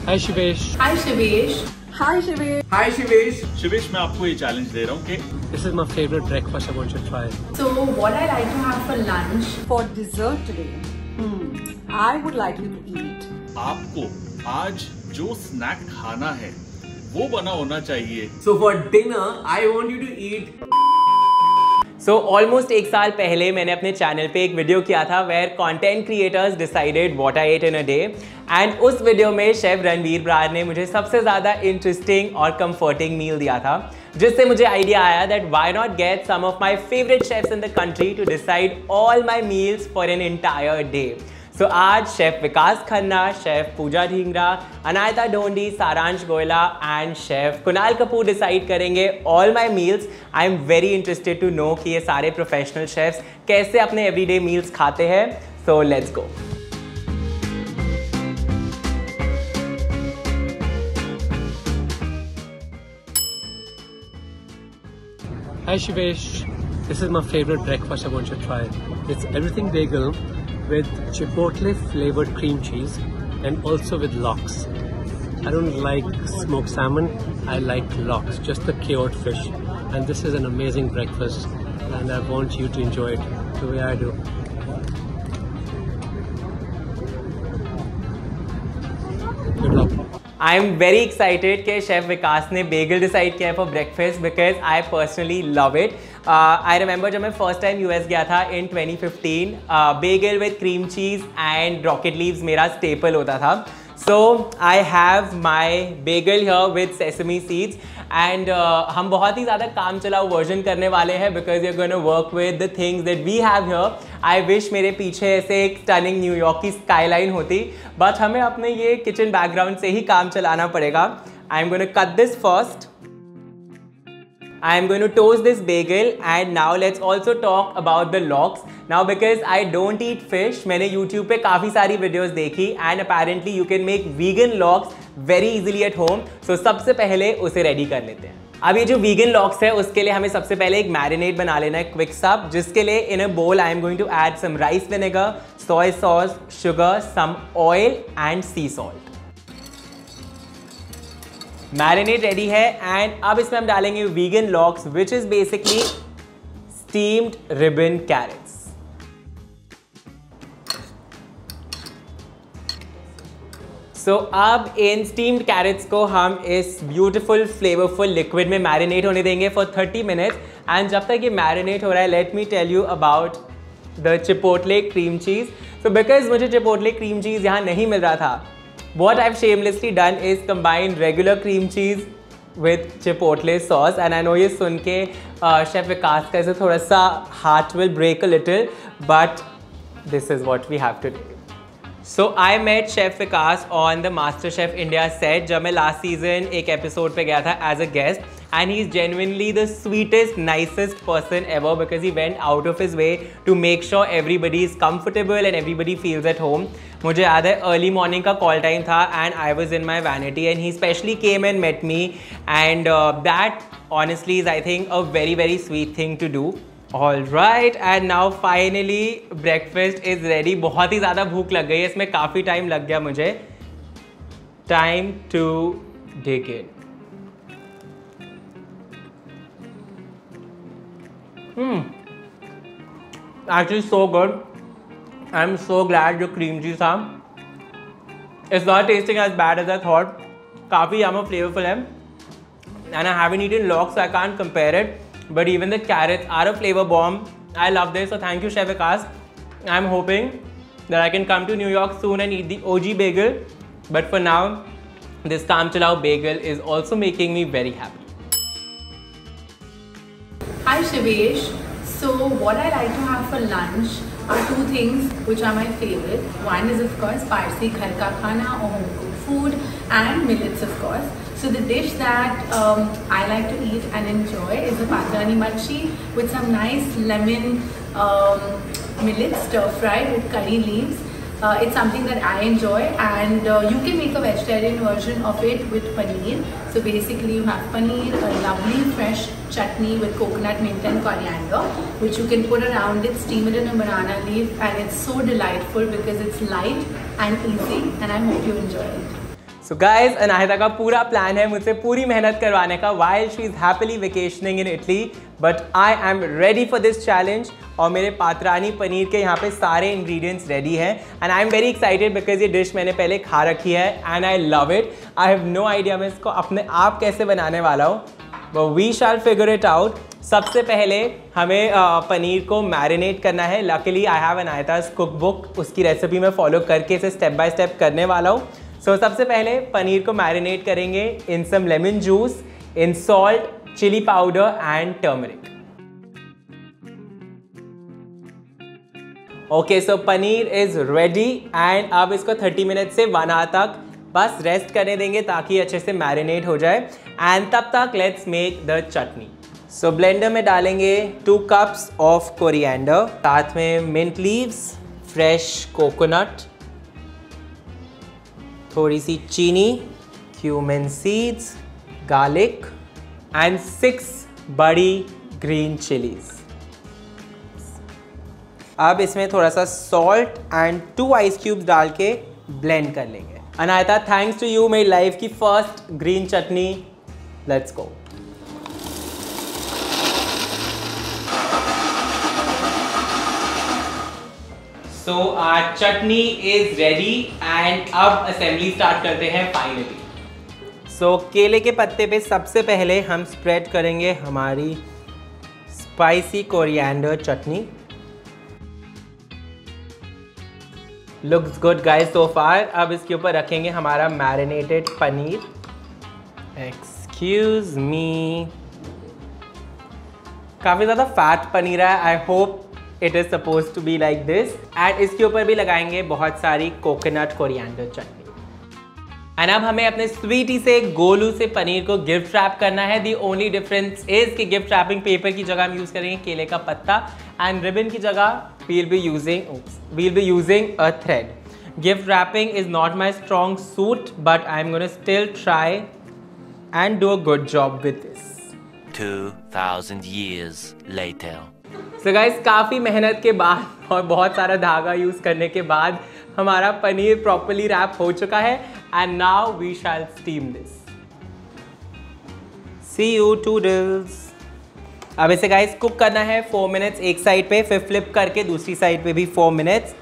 Hi Shivesh. Hi Shivesh. Hi Shivesh. Hi Shivesh. Shivesh मैं आपको ये चैलेंज दे रहा हूँ कि This is my favorite breakfast. I want you to try it. So what I like to have for lunch? For dessert today, I would like you to eat. आपको आज जो snack खाना है वो बना होना चाहिए। So for dinner, I want you to eat. Almost एक साल पहले मैंने अपने चैनल पे एक वीडियो किया था where content creators decided what I ate in a day and उस वीडियो में शेफ रणवीर ब्रार ने मुझे सबसे ज़्यादा इंटरेस्टिंग और कंफर्टिंग मील दिया था, जिससे मुझे आइडिया आया that why not get some of my favourite chefs in the country to decide all my meals for an entire day. So आज chef Vikas Khanna, chef Pooja Dhingra, Anahita Dhondy, Saransh Goila and chef Kunal Kapoor decide करेंगे all my meals. I am very interested to know कि ये सारे professional chefs कैसे अपने everyday meals खाते हैं। So let's go. Hi Shivesh. This is my favorite breakfast. I want you to try it. It's everything bagel with chipotle flavored cream cheese and also with lox. I don't like smoked salmon. I like lox, just the cured fish. And this is an amazing breakfast and I want you to enjoy it the way I do. Good luck. I am very excited कि chef Vikas ने bagel decide किया है for breakfast because I personally love it. I remember जब मैं first time US गया था in 2015, bagel with cream cheese and rocket leaves मेरा staple होता था। So I have my bagel here with sesame seeds and हम बहुत ही ज़्यादा काम चलाओ वर्जन करने वाले हैं because you are gonna work with the things that we have here. I wish मेरे पीछे ऐसे एक स्टनिंग न्यूयॉर्क की स्काईलाइन होती, बट हमें अपने ये किचन बैकग्राउंड से ही काम चलाना पड़ेगा। I am gonna cut this first. I am going to toast this bagel and now let's also talk about the lox. Now because I don't eat fish, मैंने YouTube पे काफ़ी सारी videos देखी and apparently you can make vegan lox very easily at home. So सबसे पहले उसे ready कर लेते हैं। अब ये जो vegan lox है उसके लिए हमें सबसे पहले एक marinade बना लेना है quick सा, जिसके लिए in a bowl I am going to add some rice vinegar, soy sauce, sugar, some oil and sea salt. Marinate ready है एंड अब इसमें हम डालेंगे vegan lox which is basically steamed ribbon carrots. So अब इन steamed carrots को हम इस ब्यूटीफुल फ्लेवरफुल लिक्विड में मैरिनेट होने देंगे फॉर 30 मिनट्स एंड जब तक ये मैरिनेट हो रहा है let me tell you about the chipotle cream cheese. So because मुझे चिपोटले क्रीम चीज़ यहाँ नहीं मिल रहा था, what I've shamelessly done is combine regular cream cheese with chipotle sauce and I know ये सुन के शेफ विकास का ऐसे थोड़ा सा heart will break a little but this is what we have to do. So I met Chef Vikas on the MasterChef India set जब मैं last season एक episode पे गया था as a guest and he's genuinely the sweetest, nicest person ever because he went out of his way to make sure everybody is comfortable and everybody feels at home. मुझे याद है early morning का call time था and I was in my vanity and he specially came and met me and that honestly is I think a very very sweet thing to do. All right and now finally breakfast is ready. बहुत ही ज़्यादा भूख लग गई है, इसमें काफ़ी time लग गया मुझे. Time to dig in. Actually so good. I'm so glad जो cream cheese था. It's not tasting as bad as I thought. काफ़ी yummy flavorful है. And I haven't eaten lox so I can't compare it. But even the carrots are a flavor bomb. I love this. So thank you Chef Vikas. I'm hoping that I can come to New York soon and eat the OG bagel. But for now, this Kaam Chalao bagel is also making me very happy. Hi Shivesh. So what I like to have for lunch are two things which are my favorite. One is of course Parsi ghar ka khana or home cooked food and millets of course. So the dish that I like to eat and enjoy is the Panjani Machi with some nice lemon millet stir fry with curry leaves. It's something that I enjoy and you can make a vegetarian version of it with paneer. So basically you have paneer, a lovely fresh chutney with coconut, mint and coriander which you can put around it, steam it in a banana leaf and it's so delightful because it's light and easy and I hope you enjoy it. So guys, Anahita का पूरा plan है मुझसे पूरी मेहनत करवाने का while she is happily vacationing in Italy, but I am ready for this challenge. और मेरे पात्रानी पनीर के यहाँ पे सारे इंग्रेडिएंट्स रेडी हैं and I am very excited because ये डिश मैंने पहले खा रखी है and I love it. I have no idea मैं इसको अपने आप कैसे बनाने वाला हूँ, but we shall figure it out. सबसे पहले हमें पनीर को मैरिनेट करना है. Luckily I have Anahita's cookbook, उसकी रेसिपी मैं फॉलो करके इसे स्टेप बाय स्टेप करने वाला हूँ. सो सबसे पहले पनीर को मैरिनेट करेंगे in some lemon juice, in salt, chilli powder and turmeric. Okay, so paneer is ready and अब इसको 30 मिनट से 1 आवर तक बस रेस्ट करने देंगे ताकि अच्छे से मैरिनेट हो जाए. एंड तब तक let's make the chutney. So blender में डालेंगे 2 कप्स ऑफ कोरिएंडर, साथ में मिंट लीव्स, फ्रेश कोकोनट, थोड़ी सी चीनी, क्यूमिन सीड्स, गार्लिक एंड 6 बड़ी ग्रीन चिलीज. अब इसमें थोड़ा सा सॉल्ट एंड 2 आइस क्यूब्स डाल के ब्लेंड कर लेंगे. अनाहिता, थैंक्स टू यू मेरी लाइफ की first green chutney. Let's go. So our chutney is ready and अब असेंबली स्टार्ट करते हैं फाइनली. सो केले के पत्ते पे सबसे पहले हम स्प्रेड करेंगे हमारी स्पाइसी कोरिएंडर चटनी. लुक्स गुड गाइस सो फार. अब इसके ऊपर रखेंगे हमारा मैरिनेटेड पनीर. एक्सक्यूज मी, काफ़ी ज़्यादा फैट पनीर है. I hope it is suppose to be like this. And इसके ऊपर भी लगाएंगे बहुत सारी कोकोनट कोरिएंडर चटनी. एंड अब हमें अपने स्वीटी से गोलू से पनीर को गिफ्ट रैप करना है. दी ओनली डिफरेंस इज कि गिफ्ट रैपिंग पेपर की जगह हम यूज़ करेंगे केले का पत्ता एंड रिबन की जगह we'll be using a thread. Gift wrapping is not my strong suit, but I'm going to still try and do a good job with this. 2000 years later. So guys, काफ़ी मेहनत के बाद और बहुत सारा धागा यूज़ करने के बाद हमारा पनीर प्रॉपरली रैप हो चुका है and now we shall steam this. See you toodles. अब इसे गाइस कुक करना है 4 मिनट्स एक साइड पे, फिर फ्लिप करके दूसरी साइड पे भी 4 minutes.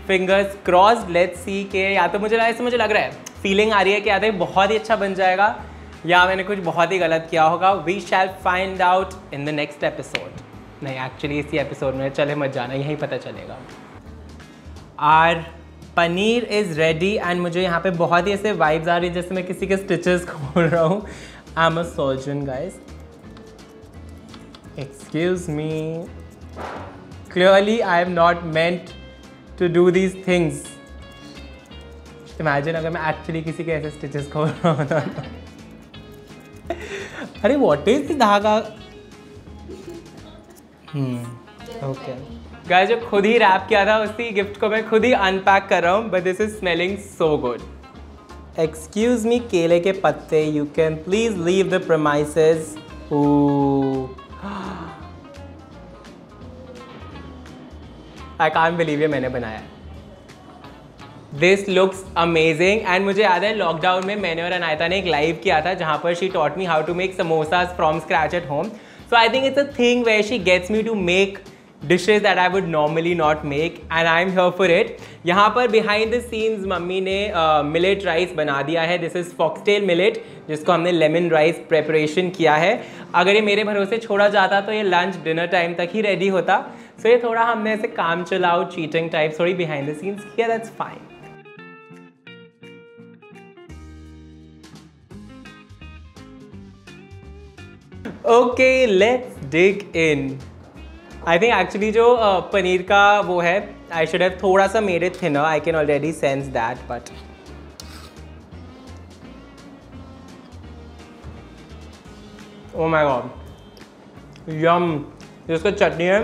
Fingers crossed. Let's see के या तो मुझे लग रहा है, फीलिंग आ रही है कि या तो बहुत ही अच्छा बन जाएगा या मैंने कुछ बहुत ही गलत किया होगा. We shall find out in the next episode. नहीं, एक्चुअली इसी एपिसोड में चले मत जाना, यहीं पता चलेगा. Our paneer is ready and मुझे यहाँ पे बहुत ही ऐसे वाइब्स आ रही है जैसे मैं किसी के स्टिचेस खोल रहा हूँ. I am a surgeon guys. Excuse me. Clearly, I am not meant to do these things. Imagine अगर मैं actually किसी के ऐसे stitches खोल रहा होता. अरे what is this धागा? Okay. Guys, जो खुद ही रैप किया था उसी गिफ्ट को मैं खुद ही अनपैक कर रहा हूँ. But this is smelling so good. Excuse me, केले के पत्ते. You can please leave the premises. Ooh. I can't believe ये मैंने बनाया. This looks amazing and मुझे याद है लॉकडाउन में मैंने और अनाहिता ने एक लाइव किया था जहाँ पर she taught me how to make samosas from scratch at home. So I think it's a thing where she gets me to make dishes that I would normally not make and I'm here for it. यहाँ पर behind the scenes mummy ने millet rice बना दिया है. This is foxtail millet जिसको हमने lemon rice preparation किया है. अगर ये मेरे भरोसे छोड़ा जाता तो ये लंच डिनर टाइम तक ही रेडी होता. सो ये थोड़ा हमने ऐसे काम चलाओ चीटिंग टाइप थोड़ी बिहाइंड द सीन्स किया. That's fine. Okay, let's dig in. I think actually जो पनीर का वो है, आई शुड हैव थोड़ा सा made it thinner. I can already sense that. But oh my god, yum. जिसका चटनी है,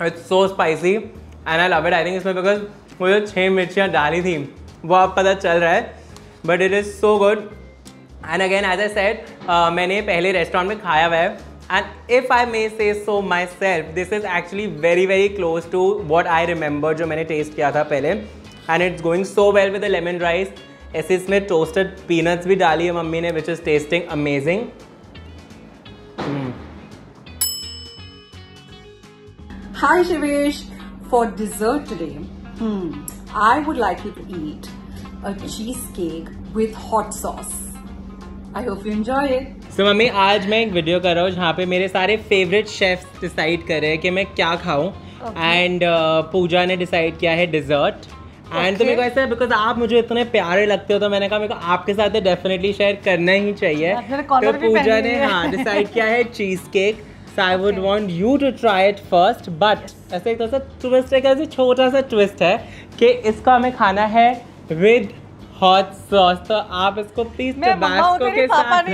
it's so spicy and I love it. I think इसमें because मुझे 6 मिर्चियाँ डाली थी वो अब पता चल रहा है, but it is so good. And again as I said, मैंने पहले रेस्टोरेंट में खाया हुआ है and if I may say so myself, this is actually very very close to what I remember जो मैंने टेस्ट किया था पहले. And it's going so well with the lemon rice ऐसे इसमें टोस्टेड पीनट्स भी डाली है मम्मी ने, which is tasting amazing. Hi Shivesh, for dessert today, I would like you to eat a cheesecake with hot sauce. I hope you enjoy it. So mummy आज मैं एक video कर रहा हूँ जहाँ पे मेरे सारे फेवरेट शेफ्स डिसाइड कर रहे हैं कि मैं क्या खाऊं, एंड पूजा ने डिसाइड किया है डिजर्ट। एंड तो मेरे को ऐसा है बिकॉज आप मुझे इतने प्यारे लगते हो, तो मैंने कहा मेरे को आपके साथ डेफिनेटली शेयर करना ही चाहिए। तो पूजा ने डिसाइड किया है cheese cake, so I would want you to try it first, but ऐसे एक थोड़ा सा ट्विस्ट है, कैसे छोटा सा ट्विस्ट है कि इसको हमें खाना है with hot sauce। तो आप इसको प्लीज टबास्को के साथ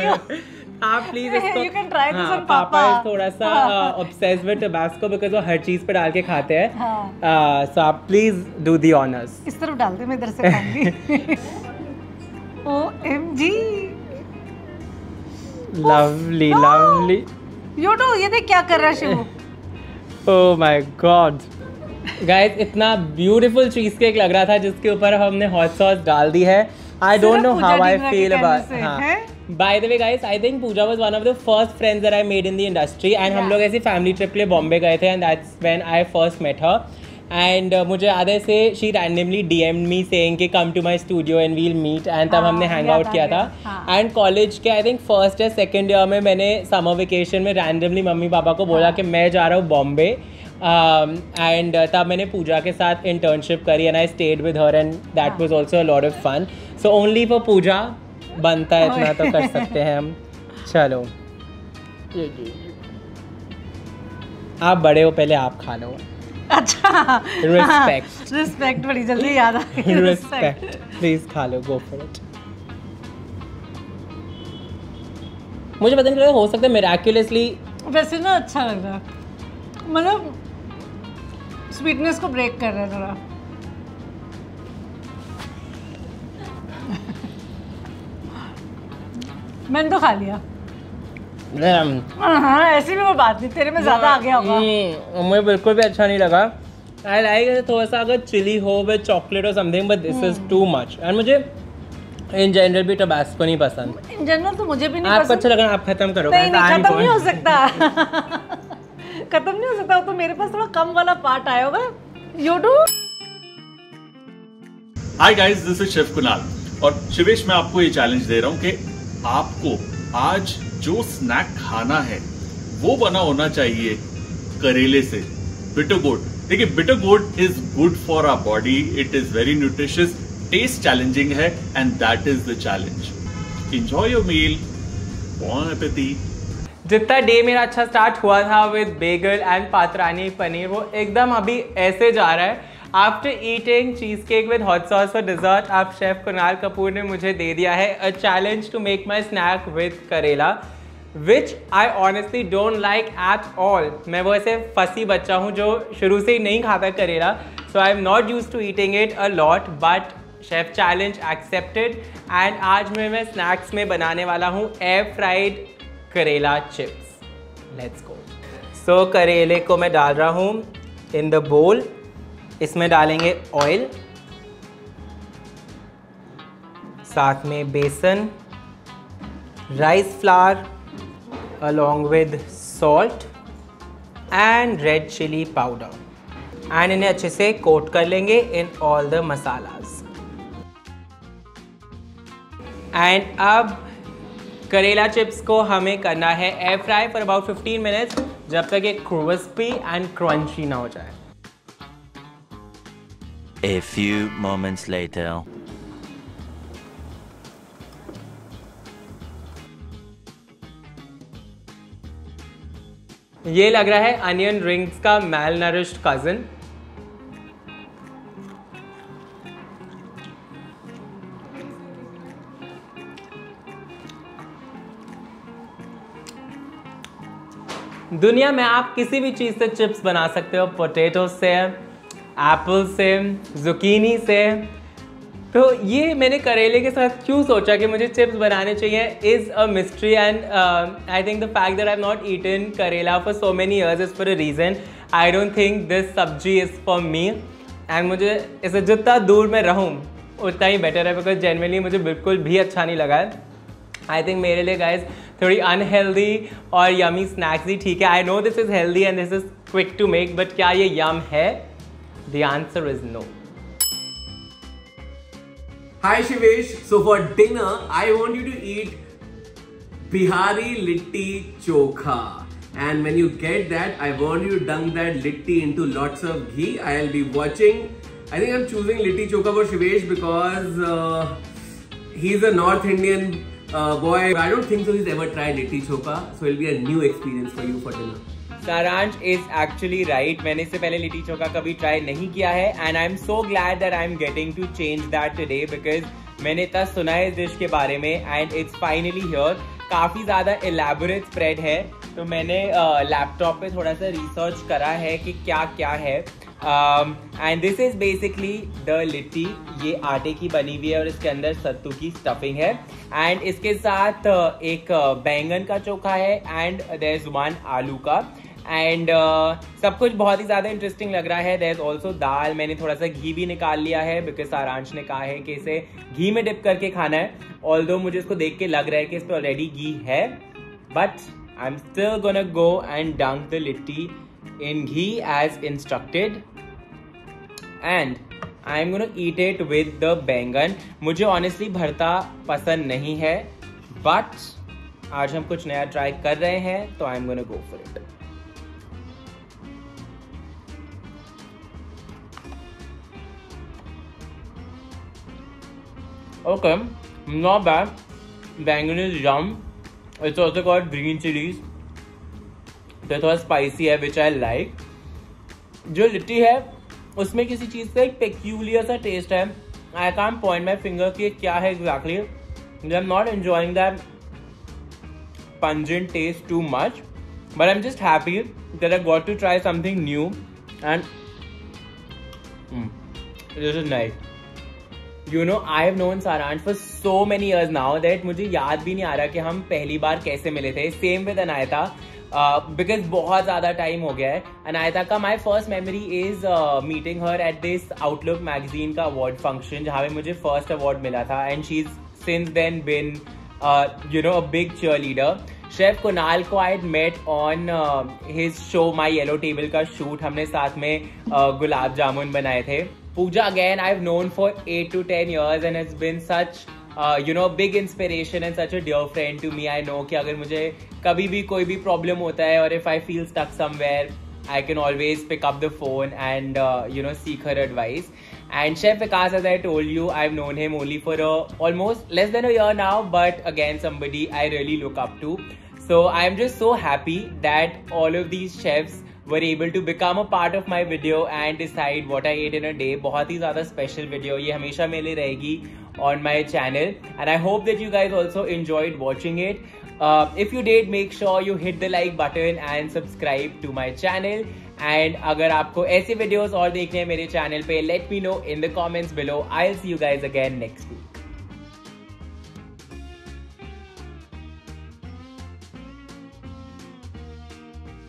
आप प्लीज इसको you can try this on पापा थोड़ा सा obsessed with Tabasco because वो हर चीज पे डाल के खाते हैं। so आप प्लीज do the honors। इस तरफ डाल दे, मैं इधर से खाऊंगी। OMG lovely lovely। यूटू ये देख क्या कर रहा है Shivu. Oh my god guys, इतना ब्यूटीफुल चीज केक लग रहा था जिसके ऊपर हमने हॉट सॉस डाल दी है। I don't know how I feel about. By the way guys, I think Pooja was one of the first friends that I made in the industry, and हम लोग ऐसी फैमिली ट्रिप के लिए बॉम्बे गए थे, and that's when I first met her. And मुझे याद है so she randomly DMed me saying कि come to my studio and we'll meet, and तब हमने हैंग आउट किया था। एंड कॉलेज के आई थिंक फर्स्ट या सेकंड ईयर में मैंने समर वेकेशन में रैंडमली मम्मी पापा को बोला कि मैं जा रहा हूँ बॉम्बे, एंड तब मैंने पूजा के साथ इंटर्नशिप करी, and I stayed with her, and that was also a lot of fun. So only for Pooja बनता है, इतना तो कर सकते हैं हम। चलो आप बड़े हो, पहले आप खा लो। अच्छा रिस्पेक्ट रिस्पेक्ट बड़ी जल्दी याद आ गई। रिस्पेक्ट प्लीज खा लो, गो फॉर इट। मुझे पता नहीं हो सकता है मिराक्युलसली वैसे ना अच्छा लग रहा है, मतलब स्वीटनेस को ब्रेक कर रहा है थोड़ा। मैंने तो खा लिया। हाँ ऐसी भी कोई बात नहीं, तेरे में ज्यादा आ गया होगा। मुझे बिल्कुल भी अच्छा नहीं लगा। आई लाइक थोड़ा सा अगर चिली हो विद चॉकलेट और something, but this is too much. And मुझे इन जनरल भी टबास्को नहीं पसंद। इन जनरल तो मुझे भी नहीं आपको पसंद। अच्छा लगा, आप खत्म करो। नहीं खत्म नहीं हो सकता। खत्म नहीं हो सकता, तो मेरे पास थोड़ा कम वाला पार्ट आया होगा। YouTube. Hi guys, this is chef Kunal, और शिवेश मैं आपको ये चैलेंज दे रहा हूँ कि आपको आज जो स्नैक खाना है वो बना होना चाहिए करेले से, बिटर गोट। देखिए bitter gourd is good for our body, it is very nutritious, taste challenging है, and that is the challenge. Enjoy your meal, bon appetit. जितना डे मेरा अच्छा स्टार्ट हुआ था with bagel and patrani paneer, वो एकदम अभी ऐसे जा रहा है। After eating cheesecake with hot sauce for dessert, आप शेफ कुणाल कपूर ने मुझे दे दिया है a challenge to make my snack with karela, which I honestly don't like at all. मैं वो ऐसे फसी बच्चा हूँ जो शुरू से ही नहीं खाता करेला, so I am not use to eating it a lot, but chef challenge accepted. And आज मैं स्नैक्स में बनाने वाला हूँ एयर फ्राइड करेला चिप्स। Let's go. सो करेले को मैं डाल रहा हूँ इन द बोल। इसमें डालेंगे ऑयल, साथ में बेसन, rice flour along with salt and red chili powder, and इन्हें अच्छे से कोट कर लेंगे in all the masalas। and अब करेला चिप्स को हमें करना है air fry for about 15 minutes, जब तक ये क्रिस्पी एंड क्रंची ना हो जाए। A few moments later. ये लग रहा है अनियन रिंग्स का मैल नरिश्ड कजन। दुनिया में आप किसी भी चीज़ से चिप्स बना सकते हो, पोटैटो से, एप्पल से, जुकीनी से। तो ये मैंने करेले के साथ क्यों सोचा कि मुझे चिप्स बनाने चाहिए is a mystery, and I think the fact that I have not eaten karela for so many years is for a reason. I don't think this sabzi is for me, and मुझे इसे जितना दूर मैं रहूँ उतना ही बेटर है, बिकॉज जेनवनली मुझे बिल्कुल भी अच्छा नहीं लगा है। आई थिंक मेरे लिए गाइज थोड़ी अनहेल्दी और यमी स्नैक्स ही ठीक है। I know this is healthy and this is quick to make, but क्या ये यम है? The answer is no. Hi Shivesh, so for dinner I want you to eat Bihari litti chokha, and when you get that I want you to dunk that litti into lots of ghee. I'll be watching. I think I'm choosing litti chokha for Shivesh because he's a North Indian boy. I don't think so he's ever tried litti chokha, so it'll be a new experience for you for dinner. सारांश is actually right, मैंने इससे पहले लिट्टी चोखा कभी try नहीं किया है and I am so glad that I am getting to change that today, because मैंने इतना सुना है इस डिश के बारे में एंड इट्स फाइनली हियर। काफ़ी ज़्यादा एलैबोरेट स्प्रेड है, तो मैंने लैपटॉप पे थोड़ा सा रिसर्च करा है कि क्या क्या है। And this is basically the litti. ये आटे की बनी हुई है और इसके अंदर सत्तू की स्टफिंग है एंड इसके साथ एक बैंगन का चोखा है एंड देयर इज वन आलू का एंड सब कुछ बहुत ही ज़्यादा इंटरेस्टिंग लग रहा है। देयर इज ऑल्सो दाल। मैंने थोड़ा सा घी भी निकाल लिया है बिकॉज सारांश ने कहा है कि इसे घी में डिप करके खाना है। ऑल्दो मुझे इसको देख के लग रहा है कि इस पर ऑलरेडी घी है, but I am still gonna go and dunk the litti in ghee as instructed and I am gonna eat it with the बैंगन। मुझे honestly भरता पसंद नहीं है, but आज हम कुछ नया ट्राई कर रहे हैं तो I am gonna go for it। Okay, not bad. बैंगन is yum. It's also got green chilies. तो थोड़ा स्पाइसी है विच आई लाइक। जो लिट्टी है उसमें किसी चीज़ का एक पेक्यूलियर सा टेस्ट है। I can't point my finger कि क्या है exactly. I am not enjoying that pungent taste too much, but I'm just happy that I got to try something new and this is nice. You know, I have known Saransh for so many years now that मुझे याद भी नहीं आ रहा कि हम पहली बार कैसे मिले थे। सेम विद अनायता, बिकॉज बहुत ज़्यादा टाइम हो गया है। अनायता का my first memory is meeting her at this Outlook magazine का अवार्ड फंक्शन जहाँ पे मुझे फर्स्ट अवार्ड मिला था and she is since then been you know a big cheerleader. Chef Kunal को I met on his show My Yellow Table का shoot, हमने साथ में गुलाब जामुन बनाए थे। Pooja again I've known for 8 to 10 years and has been such you know big inspiration and such a dear friend to me. I know कि अगर मुझे कभी भी कोई भी problem होता है और if I feel stuck somewhere I can always pick up the phone and you know seek her advice. And Chef Vikas, as I told you, I've known him only for almost less than a year now, but again somebody I really look up to. So I'm just so happy that all of these chefs were able to become a part of my video and decide what I ate in a day. बहुत ही ज़्यादा special video, ये हमेशा मेरे लिए रहेगी on my channel and I hope that you guys also enjoyed watching it. If you did, make sure you hit the like button and subscribe to my channel. And अगर आपको ऐसे videos और देखने हैं मेरे channel पे, let me know in the comments below. I'll see you guys again next week.